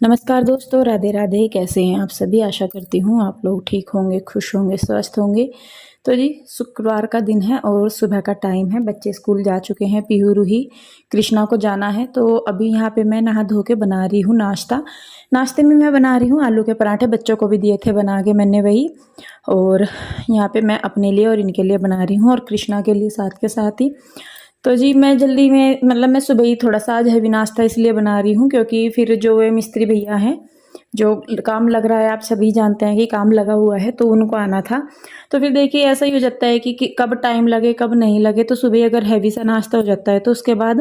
नमस्कार दोस्तों, राधे राधे। कैसे हैं आप सभी? आशा करती हूँ आप लोग ठीक होंगे, खुश होंगे, स्वस्थ होंगे। तो जी शुक्रवार का दिन है और सुबह का टाइम है। बच्चे स्कूल जा चुके हैं, पीहू रूही कृष्णा को जाना है। तो अभी यहाँ पे मैं नहा धो के बना रही हूँ नाश्ता। नाश्ते में मैं बना रही हूँ आलू के पराठे। बच्चों को भी दिए थे बना के मैंने वही, और यहाँ पे मैं अपने लिए और इनके लिए बना रही हूँ और कृष्णा के लिए साथ के साथ ही। तो जी मैं जल्दी में मैं सुबह ही थोड़ा सा आज हैवी नाश्ता इसलिए बना रही हूँ क्योंकि फिर जो वे मिस्त्री भैया हैं, जो काम लग रहा है, आप सभी जानते हैं कि काम लगा हुआ है, तो उनको आना था। तो फिर देखिए ऐसा ही हो जाता है कि कब टाइम लगे कब नहीं लगे। तो सुबह अगर हैवी सा नाश्ता हो जाता है तो उसके बाद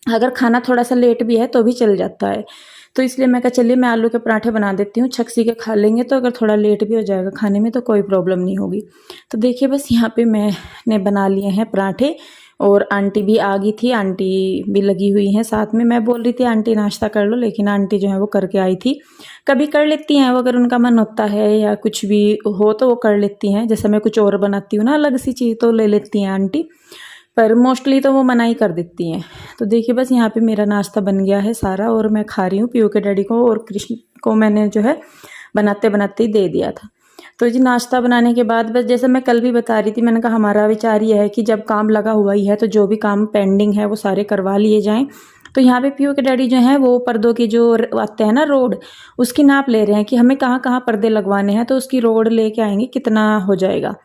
अगर खाना थोड़ा सा लेट भी है तो भी चल जाता है। तो इसलिए मैं कहा चलिए मैं आलू के पराठे बना देती हूँ, छकसी के खा लेंगे। तो अगर थोड़ा लेट भी हो जाएगा खाने में तो कोई प्रॉब्लम नहीं होगी। तो देखिए बस यहाँ पे मैंने बना लिए हैं पराठे, और आंटी भी आ गई थी, आंटी भी लगी हुई हैं साथ में। मैं बोल रही थी आंटी नाश्ता कर लो, लेकिन आंटी जो है वो करके आई थी। कभी कर लेती हैं वो, अगर उनका मन होता है या कुछ भी हो तो वो कर लेती हैं। जैसे मैं कुछ और बनाती हूँ ना अलग सी चीज़, तो ले लेती हैं आंटी, पर मोस्टली तो वो मना ही कर देती हैं। तो देखिए बस यहाँ पे मेरा नाश्ता बन गया है सारा, और मैं खा रही हूँ। पीयू के डैडी को और कृष्ण को मैंने जो है बनाते बनाते ही दे दिया था। तो जी नाश्ता बनाने के बाद बस जैसे मैं कल भी बता रही थी, मैंने कहा हमारा विचार ये है कि जब काम लगा हुआ ही है तो जो भी काम पेंडिंग है वो सारे करवा लिए जाएं। तो यहाँ पे पीयू के डैडी जो हैं वो पर्दों की जो आते हैं ना रोड, उसकी नाप ले रहे हैं कि हमें कहाँ कहाँ पर्दे लगवाने हैं। तो उसकी रोड लेके आएंगे, कितना हो जाएगा।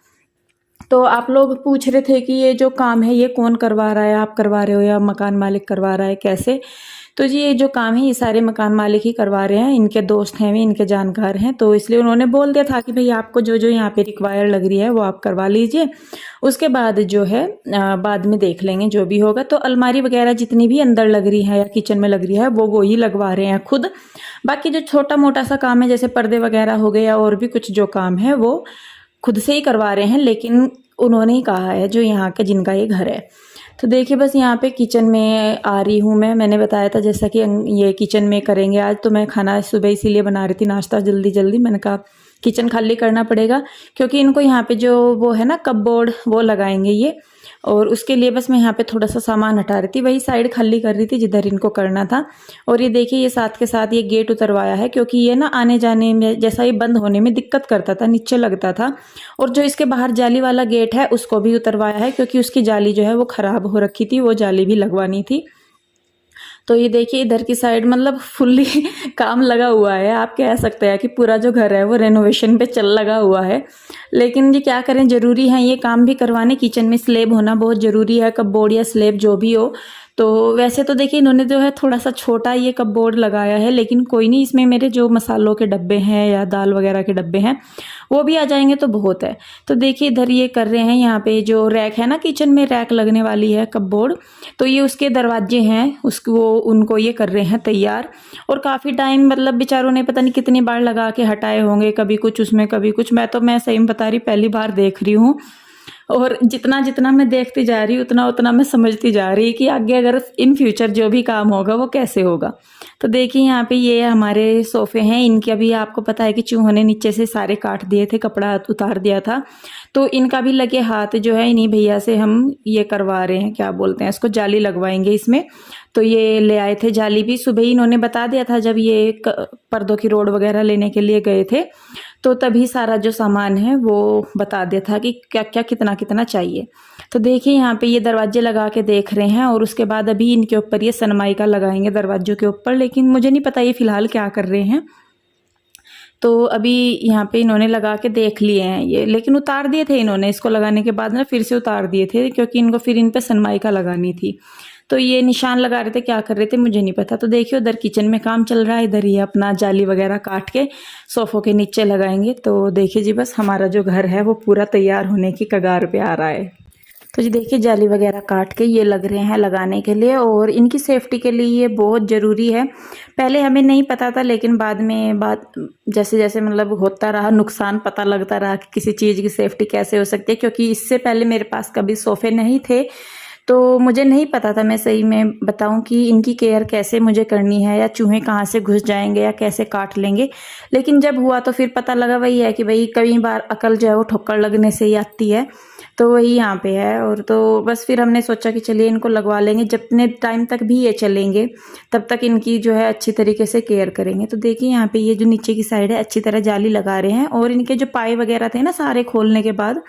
तो आप लोग पूछ रहे थे कि ये जो काम है ये कौन करवा रहा है, आप करवा रहे हो या मकान मालिक करवा रहा है, कैसे? तो जी ये जो काम है ये सारे मकान मालिक ही करवा रहे हैं, इनके दोस्त हैं, वे इनके जानकार हैं। तो इसलिए उन्होंने बोल दिया था कि भाई आपको जो जो यहाँ पे रिक्वायर लग रही है वो आप करवा लीजिए, उसके बाद जो है बाद में देख लेंगे जो भी होगा। तो अलमारी वगैरह जितनी भी अंदर लग रही है या किचन में लग रही है वो ही लगवा रहे हैं खुद। बाकी जो छोटा मोटा सा काम है जैसे पर्दे वगैरह हो गए या और भी कुछ जो काम है वो खुद से ही करवा रहे हैं, लेकिन उन्होंने ही कहा है जो यहाँ के जिनका ये घर है। तो देखिए बस यहाँ पे किचन में आ रही हूँ मैंने बताया था जैसा कि ये किचन में करेंगे आज। तो मैं खाना सुबह इसीलिए बना रही थी नाश्ता जल्दी जल्दी। मैंने कहा किचन खाली करना पड़ेगा क्योंकि इनको यहाँ पे जो वो है ना कपबोर्ड वो लगाएंगे ये, और उसके लिए बस मैं यहाँ पे थोड़ा सा सामान हटा रही थी, वही साइड खाली कर रही थी जिधर इनको करना था। और ये देखिए ये साथ के साथ ये गेट उतरवाया है क्योंकि ये ना आने जाने में जैसा ये बंद होने में दिक्कत करता था, नीचे लगता था। और जो इसके बाहर जाली वाला गेट है उसको भी उतरवाया है क्योंकि उसकी जाली जो है वो खराब हो रखी थी, वो जाली भी लगवानी थी। तो ये देखिए इधर की साइड फुल्ली काम लगा हुआ है। आप कह सकते हैं कि पूरा जो घर है वो रेनोवेशन पे चल लगा हुआ है। लेकिन ये क्या करें, ज़रूरी है ये काम भी करवाने। किचन में स्लेब होना बहुत ज़रूरी है, कपबोर्ड या स्लेब जो भी हो। तो वैसे तो देखिए इन्होंने जो है थोड़ा सा छोटा ये कपबोर्ड लगाया है, लेकिन कोई नहीं, इसमें मेरे जो मसालों के डब्बे हैं या दाल वगैरह के डब्बे हैं वो भी आ जाएंगे तो बहुत है। तो देखिए इधर ये कर रहे हैं, यहाँ पे जो रैक है ना किचन में रैक लगने वाली है कपबोर्ड, तो ये उसके दरवाजे हैं उसको उनको ये कर रहे हैं तैयार। और काफ़ी टाइम बेचारों ने पता नहीं कितनी बार लगा के हटाए होंगे, कभी कुछ उसमें कभी कुछ। मैं सही में बता रही पहली बार देख रही हूँ, और जितना जितना मैं देखती जा रही हूँ उतना उतना मैं समझती जा रही कि आगे अगर इन फ्यूचर जो भी काम होगा वो कैसे होगा। तो देखिए यहाँ पे ये हमारे सोफ़े हैं, इनके अभी आपको पता है कि चूहों ने नीचे से सारे काट दिए थे, कपड़ा उतार दिया था। तो इनका भी लगे हाथ जो है इन्हीं भैया से हम ये करवा रहे हैं, क्या बोलते हैं इसको, जाली लगवाएंगे इसमें। तो ये ले आए थे जाली भी, सुबह ही इन्होंने बता दिया था जब ये पर्दों की रोड वगैरह लेने के लिए गए थे। तो तभी सारा जो सामान है वो बता दिया था कि क्या क्या कितना कितना चाहिए। तो देखिए यहाँ पे ये दरवाजे लगा के देख रहे हैं, और उसके बाद अभी इनके ऊपर ये सनमाइका लगाएंगे दरवाजों के ऊपर, लेकिन मुझे नहीं पता ये फिलहाल क्या कर रहे हैं। तो अभी यहाँ पे इन्होंने लगा के देख लिए हैं ये, लेकिन उतार दिए थे इन्होंने, इसको लगाने के बाद ना फिर से उतार दिए थे क्योंकि इनको फिर इन पे सनमाइका लगानी थी। तो ये निशान लगा रहे थे, क्या कर रहे थे मुझे नहीं पता। तो देखिए उधर किचन में काम चल रहा है, इधर ही अपना जाली वगैरह काट के सोफ़ों के नीचे लगाएंगे। तो देखिए जी बस हमारा जो घर है वो पूरा तैयार होने की कगार पे आ रहा है। तो जी देखिए जाली वगैरह काट के ये लग रहे हैं लगाने के लिए, और इनकी सेफ्टी के लिए ये बहुत ज़रूरी है। पहले हमें नहीं पता था, लेकिन बाद में जैसे जैसे होता रहा, नुकसान पता लगता रहा कि किसी चीज़ की सेफ्टी कैसे हो सकती है। क्योंकि इससे पहले मेरे पास कभी सोफ़े नहीं थे, तो मुझे नहीं पता था, मैं सही में बताऊं, कि इनकी केयर कैसे मुझे करनी है, या चूहे कहाँ से घुस जाएंगे या कैसे काट लेंगे। लेकिन जब हुआ तो फिर पता लगा वही है कि भाई कई बार अकल जो है वो ठोकर लगने से ही आती है। तो वही यहाँ पे है। और तो बस फिर हमने सोचा कि चलिए इनको लगवा लेंगे, जितने टाइम तक भी ये चलेंगे तब तक इनकी जो है अच्छी तरीके से केयर करेंगे। तो देखिए यहाँ पे ये जो नीचे की साइड है अच्छी तरह जाली लगा रहे हैं, और इनके जो पाए वगैरह थे ना सारे खोलने के बाद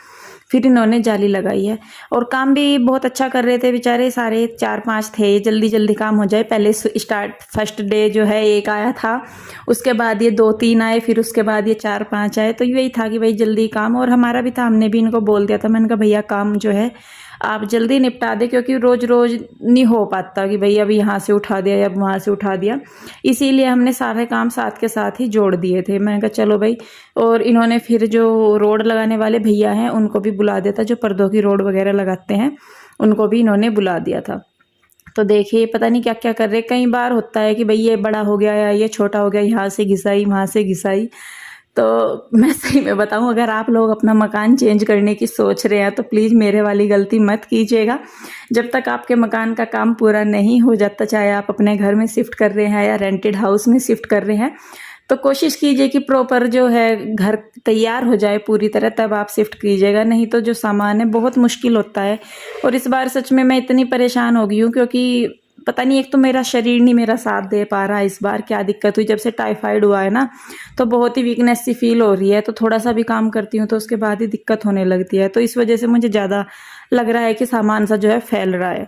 फिर इन्होंने जाली लगाई है। और काम भी बहुत अच्छा कर रहे थे बेचारे, सारे 4-5 थे, जल्दी जल्दी काम हो जाए। पहले स्टार्ट फर्स्ट डे जो है एक आया था, उसके बाद ये 2-3 आए, फिर उसके बाद ये 4-5 आए। तो यही था कि भाई जल्दी काम, और हमारा भी था, हमने भी इनको बोल दिया था, मैंने कहा भैया काम जो है आप जल्दी निपटा दे, क्योंकि रोज़ रोज़ नहीं हो पाता कि भाई अब यहाँ से उठा दिया या वहाँ से उठा दिया। इसीलिए हमने सारे काम साथ के साथ ही जोड़ दिए थे। मैंने कहा चलो भाई। और इन्होंने फिर जो रोड लगाने वाले भैया हैं उनको भी बुला दिया था, जो पर्दों की रोड वगैरह लगाते हैं उनको भी इन्होंने बुला दिया था। तो देखिए पता नहीं क्या क्या कर रहे। कई बार होता है कि भाई ये बड़ा हो गया या ये छोटा हो गया, यहाँ से घिसाई वहाँ से घिसाई। तो मैं सही में बताऊं, अगर आप लोग अपना मकान चेंज करने की सोच रहे हैं तो प्लीज़ मेरे वाली गलती मत कीजिएगा। जब तक आपके मकान का काम पूरा नहीं हो जाता, चाहे आप अपने घर में शिफ्ट कर रहे हैं या रेंटेड हाउस में शिफ्ट कर रहे हैं, तो कोशिश कीजिए कि प्रॉपर जो है घर तैयार हो जाए पूरी तरह, तब आप शिफ्ट कीजिएगा। नहीं तो जो सामान है बहुत मुश्किल होता है। और इस बार सच में मैं इतनी परेशान हो गई हूँ, क्योंकि पता नहीं, एक तो मेरा शरीर नहीं मेरा साथ दे पा रहा। इस बार क्या दिक्कत हुई, जब से टाइफाइड हुआ है ना, तो बहुत ही वीकनेस सी फील हो रही है। तो थोड़ा सा भी काम करती हूँ तो उसके बाद ही दिक्कत होने लगती है। तो इस वजह से मुझे ज़्यादा लग रहा है कि सामान सा जो है फैल रहा है।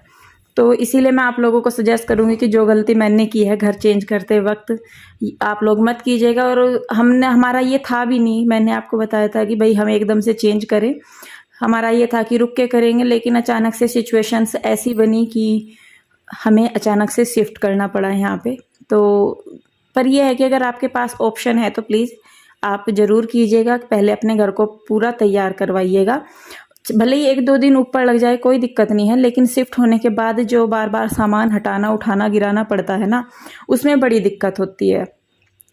तो इसीलिए मैं आप लोगों को सजेस्ट करूँगी कि जो गलती मैंने की है घर चेंज करते वक्त, आप लोग मत कीजिएगा। और हमारा ये था भी नहीं, मैंने आपको बताया था कि भाई हम एकदम से चेंज करें। हमारा ये था कि रुक के करेंगे, लेकिन अचानक से सिचुएशंस ऐसी बनी कि हमें अचानक से शिफ्ट करना पड़ा यहाँ पे। तो पर यह है कि अगर आपके पास ऑप्शन है तो प्लीज़ आप ज़रूर कीजिएगा। पहले अपने घर को पूरा तैयार करवाइएगा। भले ही 1-2 दिन ऊपर लग जाए कोई दिक्कत नहीं है, लेकिन शिफ्ट होने के बाद जो बार बार सामान हटाना उठाना गिराना पड़ता है ना, उसमें बड़ी दिक्कत होती है।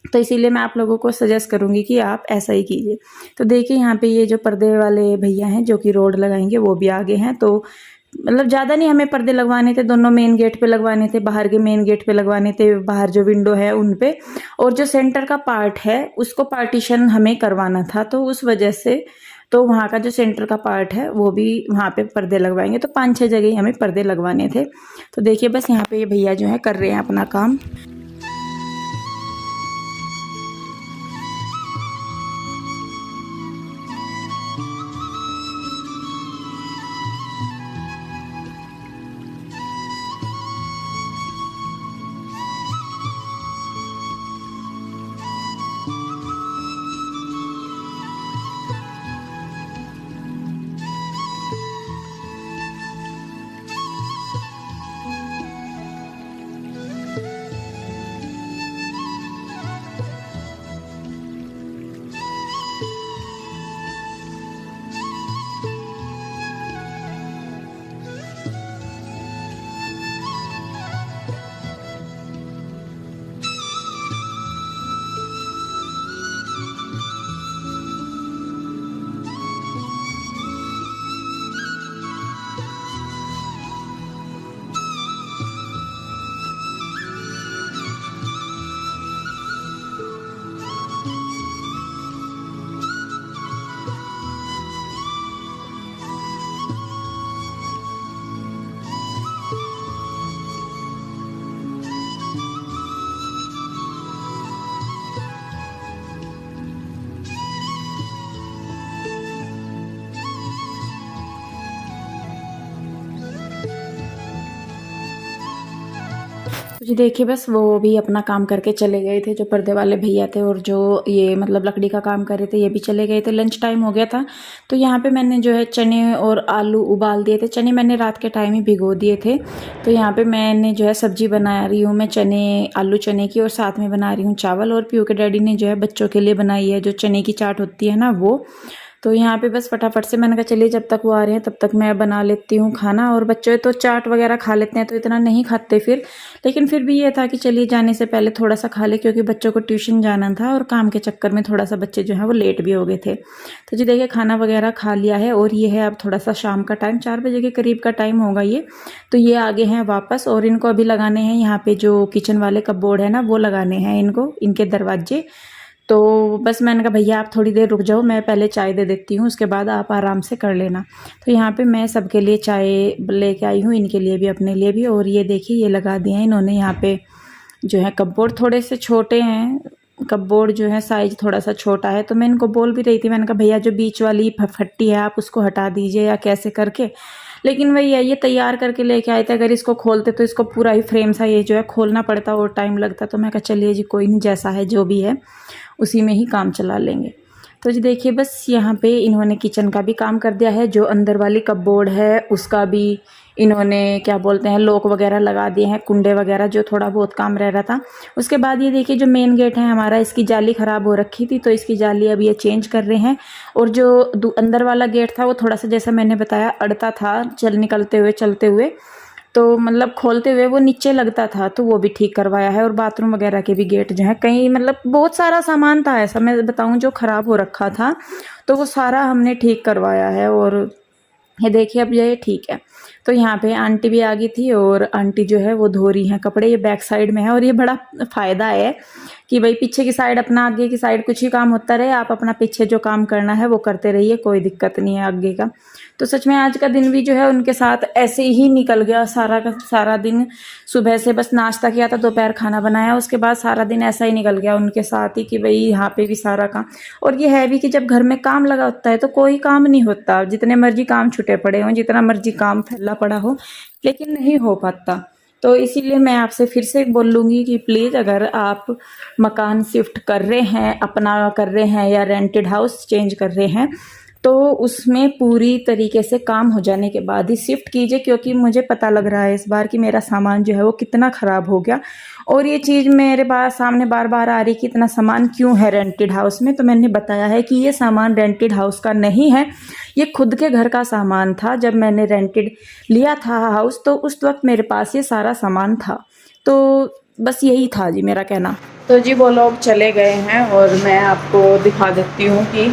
तो इसीलिए मैं आप लोगों को सजेस्ट करूंगी कि आप ऐसा ही कीजिए। तो देखिए यहाँ पे ये जो पर्दे वाले भैया हैं जो कि रोड लगाएंगे वो भी आगे हैं। तो मतलब ज़्यादा नहीं हमें पर्दे लगवाने थे, दोनों मेन गेट पे लगवाने थे, बाहर के मेन गेट पे लगवाने थे, बाहर जो विंडो है उन पे। और जो सेंटर का पार्ट है उसको पार्टीशन हमें करवाना था, तो उस वजह से तो वहाँ का जो सेंटर का पार्ट है वो भी वहाँ पे पर्दे लगवाएंगे। तो 5-6 जगह ही हमें पर्दे लगवाने थे। तो देखिए बस यहाँ पे ये भैया जो है कर रहे हैं अपना काम। तो जी देखिए बस वो भी अपना काम करके चले गए थे, जो पर्दे वाले भैया थे, और जो ये मतलब लकड़ी का काम कर रहे थे ये भी चले गए थे। लंच टाइम हो गया था। तो यहाँ पे मैंने जो है चने और आलू उबाल दिए थे। चने मैंने रात के टाइम ही भिगो दिए थे। तो यहाँ पे मैंने जो है सब्जी बना रही हूँ मैं चने आलू चने की, और साथ में बना रही हूँ चावल। और पीयू के डैडी ने जो है बच्चों के लिए बनाई है जो चने की चाट होती है ना वो। तो यहाँ पे बस फटाफट से मैंने कहा चलिए जब तक वो आ रहे हैं तब तक मैं बना लेती हूँ खाना। और बच्चे तो चाट वगैरह खा लेते हैं तो इतना नहीं खाते फिर, लेकिन फिर भी ये था कि चलिए जाने से पहले थोड़ा सा खा ले, क्योंकि बच्चों को ट्यूशन जाना था और काम के चक्कर में थोड़ा सा बच्चे जो है वो लेट भी हो गए थे। तो जी देखिए खाना वगैरह खा लिया है, और ये है अब थोड़ा सा शाम का टाइम, 4 बजे के करीब का टाइम होगा ये। तो ये आगे हैं वापस, और इनको अभी लगाने हैं यहाँ पे जो किचन वाले कपबोर्ड है ना वो लगाने हैं इनको, इनके दरवाजे। तो बस मैंने कहा भैया आप थोड़ी देर रुक जाओ, मैं पहले चाय दे देती हूँ, उसके बाद आप आराम से कर लेना। तो यहाँ पे मैं सबके लिए चाय लेके आई हूँ, इनके लिए भी अपने लिए भी। और ये देखिए ये लगा दिए हैं इन्होंने यहाँ पे जो है कपबोर्ड, थोड़े से छोटे हैं कपबोर्ड जो है, साइज़ थोड़ा सा छोटा है। तो मैं इनको बोल भी रही थी, मैंने कहा भैया जो बीच वाली फट्टी है आप उसको हटा दीजिए या कैसे करके, लेकिन वही है ये तैयार करके लेके आए थे। अगर इसको खोलते तो इसको पूरा ही फ्रेम सा ये जो है खोलना पड़ता और टाइम लगता। तो मैं कहा चलिए जी कोई नहीं, जैसा है जो भी है उसी में ही काम चला लेंगे। तो जी देखिए बस यहाँ पे इन्होंने किचन का भी काम कर दिया है, जो अंदर वाली कपबोर्ड है उसका भी इन्होंने क्या बोलते हैं लॉक वगैरह लगा दिए हैं, कुंडे वगैरह, जो थोड़ा बहुत काम रह रहा था। उसके बाद ये देखिए जो मेन गेट है हमारा, इसकी जाली ख़राब हो रखी थी तो इसकी जाली अब ये चेंज कर रहे हैं। और जो अंदर वाला गेट था वो थोड़ा सा जैसा मैंने बताया अड़ता था निकलते हुए चलते हुए, तो मतलब खोलते हुए वो नीचे लगता था, तो वो भी ठीक करवाया है। और बाथरूम वगैरह के भी गेट जो है कहीं मतलब बहुत सारा सामान था ऐसा मैं बताऊं जो ख़राब हो रखा था, तो वो सारा हमने ठीक करवाया है। और ये देखिए अब ये ठीक है। तो यहाँ पे आंटी भी आ गई थी और आंटी जो है वो धो रही हैं कपड़े, ये बैक साइड में है। और ये बड़ा फ़ायदा है कि भाई पीछे की साइड अपना, आगे की साइड कुछ ही काम होता रहे, आप अपना पीछे जो काम करना है वो करते रहिए, कोई दिक्कत नहीं है आगे का। तो सच में आज का दिन भी जो है उनके साथ ऐसे ही निकल गया, सारा का सारा दिन। सुबह से बस नाश्ता किया था, दोपहर खाना बनाया, उसके बाद सारा दिन ऐसा ही निकल गया उनके साथ ही कि भाई यहाँ पे भी सारा काम। और ये है भी कि जब घर में काम लगा होता है तो कोई काम नहीं होता, जितने मर्जी काम छुटे पड़े हों, जितना मर्जी काम फैला पड़ा हो, लेकिन नहीं हो पाता। तो इसीलिए मैं आपसे फिर से बोल लूँगी कि प्लीज़ अगर आप मकान शिफ्ट कर रहे हैं, अपना कर रहे हैं या रेंटेड हाउस चेंज कर रहे हैं, तो उसमें पूरी तरीके से काम हो जाने के बाद ही शिफ्ट कीजिए। क्योंकि मुझे पता लग रहा है इस बार कि मेरा सामान जो है वो कितना ख़राब हो गया। और ये चीज़ मेरे पास सामने बार बार आ रही कि इतना सामान क्यों है रेंटेड हाउस में। तो मैंने बताया है कि ये सामान रेंटेड हाउस का नहीं है, ये खुद के घर का सामान था। जब मैंने रेंटेड लिया था हाउस तो उस वक्त मेरे पास ये सारा सामान था। तो बस यही था जी मेरा कहना। तो जी वो लोग चले गए हैं और मैं आपको दिखा देती हूँ कि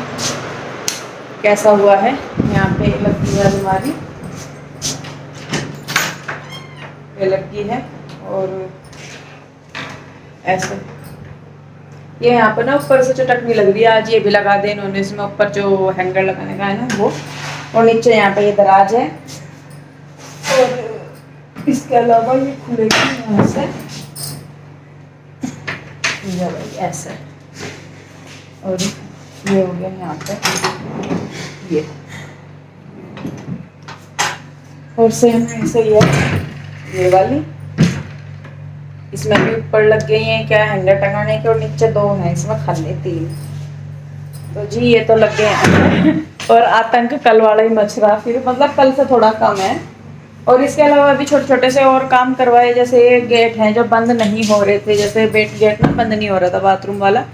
कैसा हुआ है। यहाँ पे लगी है अलमारी, ये लगी है। और ऐसे ये यहाँ पर ना ऊपर से चटकनी लग रही है, आज ये भी लगा दे इन्होंने इसमें ऊपर जो हैंगर लगाने का है ना वो। और नीचे यहाँ पे ये दराज है। और इसके अलावा ये खुलेगी यहाँ से, ऐसे। और ये हो गया यहाँ पे ये, और सेम ऐसे ही है ये वाली। इसमें भी ऊपर लग गई हैं क्या हैंगर टंगाने के, और नीचे 2 हैं इसमें खाली 3। तो जी ये तो लग गए हैं। और आतंक कल वाला ही मच रहा, फिर मतलब कल से थोड़ा कम है। और इसके अलावा भी छोटे छोटे से और काम करवाए, जैसे ये गेट हैं जो बंद नहीं हो रहे थे, जैसे गेट ना बंद नहीं हो रहा था बाथरूम वाला,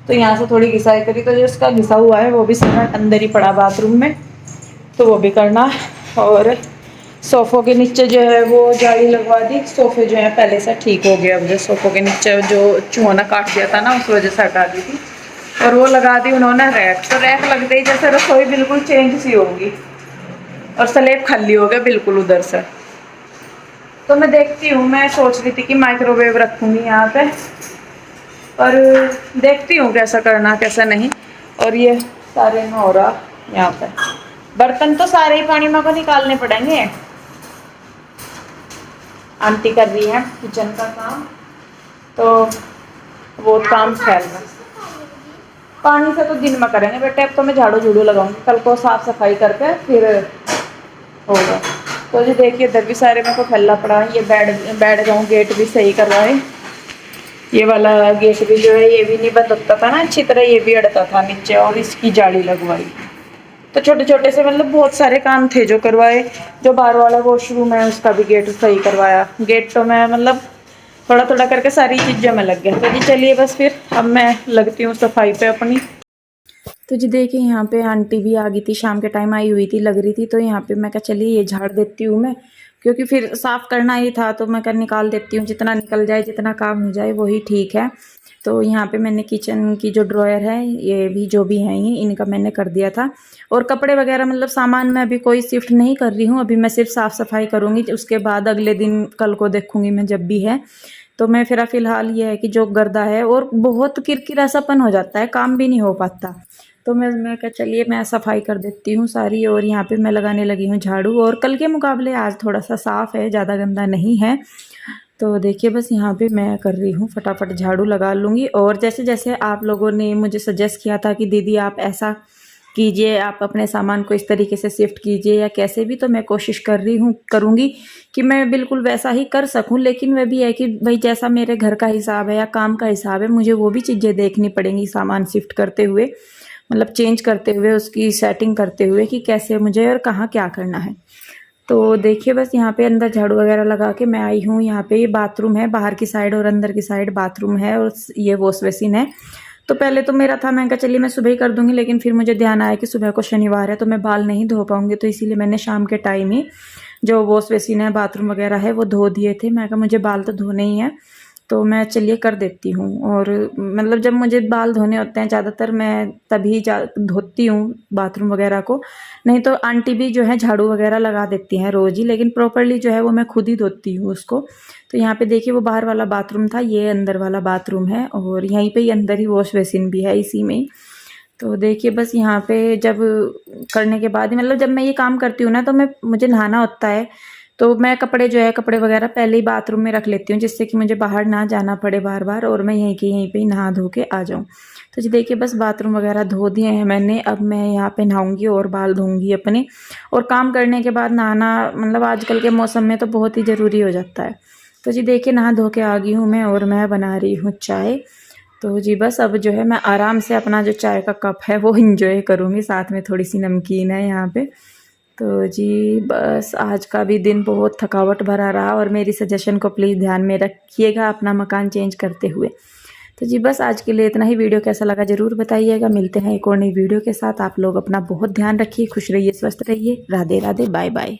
तो यहाँ से थोड़ी घिसाई करी, तो जो उसका घिसा हुआ है वो भी सारा अंदर ही पड़ा बाथरूम में, तो वो भी करना। और सोफ़ों के नीचे जो है वो जाली लगवा दी, सोफ़े जो है पहले से ठीक हो गया। अब जो सोफ़ों के नीचे जो चूना काट दिया था ना उस वजह से हटा दी थी, और वो लगा दी उन्होंने रैक। तो रैक लगते ही जैसे रसोई बिल्कुल चेंज सी होगी, और स्लैब खाली हो गया बिल्कुल उधर से। तो मैं देखती हूँ, मैं सोच रही थी कि माइक्रोवेव रखूँगी यहाँ पे, पर देखती हूँ कैसा करना कैसा नहीं। और ये सारे में हो रहा यहाँ पे, बर्तन तो सारे ही पानी में को निकालने पड़ेंगे। आंटी कर रही है किचन का काम, तो वो काम फैल रहा। पानी से तो दिन में करेंगे बेटे, अब तो मैं झाड़ू झूड़ू लगाऊंगी, कल को साफ सफाई करके फिर होगा। तो जी देखिए इधर भी सारे मेरे को फैला पड़ा है। ये बैठ जाऊँ, गेट भी सही करवाए, ये वाला गेट भी जो है ये भी नहीं बंद होता था ना अच्छी तरह, ये भी अड़ता था नीचे, और इसकी जाली लगवाई। तो छोटे छोटे से मतलब बहुत सारे काम थे जो करवाए। जो बाहर वाला वॉशरूम है उसका भी गेट सही करवाया। गेट तो मैं मतलब थोड़ा थोड़ा करके सारी चीज़ें में लग गया। तो जी चलिए बस फिर अब मैं लगती हूँ सफाई पे अपनी। तो जी देखिए यहाँ पे आंटी भी आ गई थी, शाम के टाइम आई हुई थी, लग रही थी। तो यहाँ पे मैं कहा चलिए ये झाड़ देती हूँ मैं, क्योंकि फिर साफ़ करना ही था, तो मैं कर निकाल देती हूँ, जितना निकल जाए जितना काम हो जाए वही ठीक है। तो यहाँ पे मैंने किचन की जो ड्रॉयर है ये भी जो भी हैं ये इनका मैंने कर दिया था। और कपड़े वगैरह मतलब सामान में अभी कोई शिफ्ट नहीं कर रही हूँ, अभी मैं सिर्फ साफ़ सफाई करूँगी, उसके बाद अगले दिन कल को देखूँगी मैं जब भी है। तो मैं फिर फ़िलहाल ये है कि जो गर्दा है और बहुत किरकिरासापन हो जाता है, काम भी नहीं हो पाता। तो मैं कहा चलिए मैं सफाई कर देती हूँ सारी, और यहाँ पे मैं लगाने लगी हूँ झाड़ू। और कल के मुकाबले आज थोड़ा सा साफ़ है, ज़्यादा गंदा नहीं है। तो देखिए बस यहाँ पे मैं कर रही हूँ, फटाफट झाड़ू लगा लूँगी। और जैसे जैसे आप लोगों ने मुझे सजेस्ट किया था कि दीदी आप ऐसा कीजिए, आप अपने सामान को इस तरीके से शिफ्ट कीजिए या कैसे भी, तो मैं कोशिश कर रही हूँ, करूँगी कि मैं बिल्कुल वैसा ही कर सकूँ। लेकिन वह भी है कि भाई जैसा मेरे घर का हिसाब है या काम का हिसाब है, मुझे वो भी चीज़ें देखनी पड़ेंगी सामान शिफ्ट करते हुए, मतलब चेंज करते हुए, उसकी सेटिंग करते हुए कि कैसे मुझे और कहाँ क्या करना है। तो देखिए बस यहाँ पे अंदर झाड़ू वगैरह लगा के मैं आई हूँ। यहाँ पे ये बाथरूम है, बाहर की साइड और अंदर की साइड बाथरूम है, और ये वॉश बेसिन है। तो पहले तो मेरा था, मैं कहा चलिए मैं सुबह ही कर दूँगी, लेकिन फिर मुझे ध्यान आया कि सुबह को शनिवार है तो मैं बाल नहीं धो पाऊँगी, तो इसीलिए मैंने शाम के टाइम ही जो वॉश बेसिन है, बाथरूम वगैरह है, वो धो दिए थे। मैं कहा मुझे बाल तो धोने ही हैं, तो मैं चलिए कर देती हूँ। और मतलब जब मुझे बाल धोने होते हैं ज़्यादातर मैं तभी धोती हूँ बाथरूम वगैरह को, नहीं तो आंटी भी जो है झाड़ू वगैरह लगा देती हैं रोज़ ही, लेकिन प्रॉपर्ली जो है वो मैं खुद ही धोती हूँ उसको। तो यहाँ पे देखिए वो बाहर वाला बाथरूम था, ये अंदर वाला बाथरूम है, और यहीं पे ही अंदर ही वॉश बेसिन भी है इसी में ही। तो देखिए बस यहाँ पे जब करने के बाद ही, मतलब जब मैं ये काम करती हूँ ना, तो मुझे नहाना होता है, तो मैं कपड़े वगैरह पहले ही बाथरूम में रख लेती हूँ, जिससे कि मुझे बाहर ना जाना पड़े बार बार, और मैं यहीं पे ही नहा धो के आ जाऊँ। तो जी देखिए बस बाथरूम वगैरह धो दिए हैं मैंने, अब मैं यहाँ पे नहाऊंगी और बाल धोऊंगी अपने। और काम करने के बाद नहाना मतलब आजकल के मौसम में तो बहुत ही ज़रूरी हो जाता है। तो जी देखिए नहा धो के आ गई हूँ मैं, और मैं बना रही हूँ चाय। तो जी बस अब जो है मैं आराम से अपना जो चाय का कप है वो इंजॉय करूँगी, साथ में थोड़ी सी नमकीन है यहाँ पे। तो जी बस आज का भी दिन बहुत थकावट भरा रहा, और मेरी सजेशन को प्लीज़ ध्यान में रखिएगा अपना मकान चेंज करते हुए। तो जी बस आज के लिए इतना ही। वीडियो कैसा लगा ज़रूर बताइएगा। मिलते हैं एक और नई वीडियो के साथ। आप लोग अपना बहुत ध्यान रखिए, खुश रहिए, स्वस्थ रहिए। Radhe Radhe, bye bye.